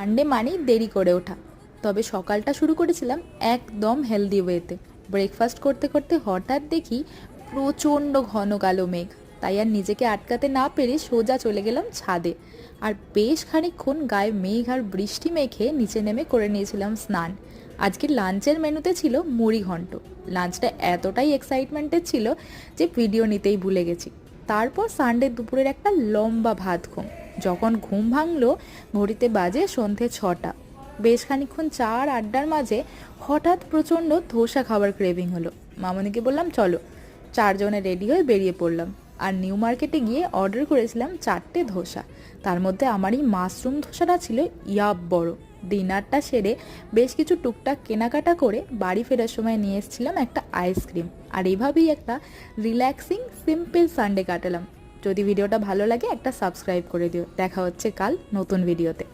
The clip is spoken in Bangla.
সানডে মানেই দেরি করে ওঠা, তবে সকালটা শুরু করেছিলাম একদম হেলদি ওয়েতে। ব্রেকফাস্ট করতে করতে হঠাৎ দেখি প্রচণ্ড ঘন কালো মেঘ। তাই আর নিজেকে আটকাতে না পেরে সোজা চলে গেলাম ছাদে। আর বেশ খানিকক্ষণ গায়ে মেঘ আর বৃষ্টি মেখে নিচে নেমে করে নিয়েছিলাম স্নান। আজকের লাঞ্চের মেনুতে ছিল মুড়ি ঘন্ট। লাঞ্চটা এতটাই এক্সাইটমেন্টের ছিল যে ভিডিও নিতেই ভুলে গেছি। তারপর সানডে দুপুরের একটা লম্বা ভাত ঘুম। যখন ঘুম ভাঙলো ঘড়িতে বাজে সন্ধে 6টা। বেশ খানিকক্ষণ চা আর আড্ডার মাঝে হঠাৎ প্রচণ্ড ধোসা খাবার ক্রেভিং হলো। মামনিকে বললাম চলো। 4 জনে রেডি হয়ে বেরিয়ে পড়লাম। আর নিউ মার্কেটে গিয়ে অর্ডার করেছিলাম 4টে ধোসা। তার মধ্যে আমার এই মাশরুম ধোসাটা ছিল ইয়াব বড়। ডিনারটা সেরে বেশ কিছু টুকটাক কেনাকাটা করে বাড়ি ফেরার সময় নিয়ে এসেছিলাম একটা আইসক্রিম। আর এইভাবেই একটা রিল্যাক্সিং সিম্পল সানডে কাটালাম। যদি ভিডিওটা ভালো লাগে একটা সাবস্ক্রাইব করে দিও। দেখা হচ্ছে কাল নতুন ভিডিওতে।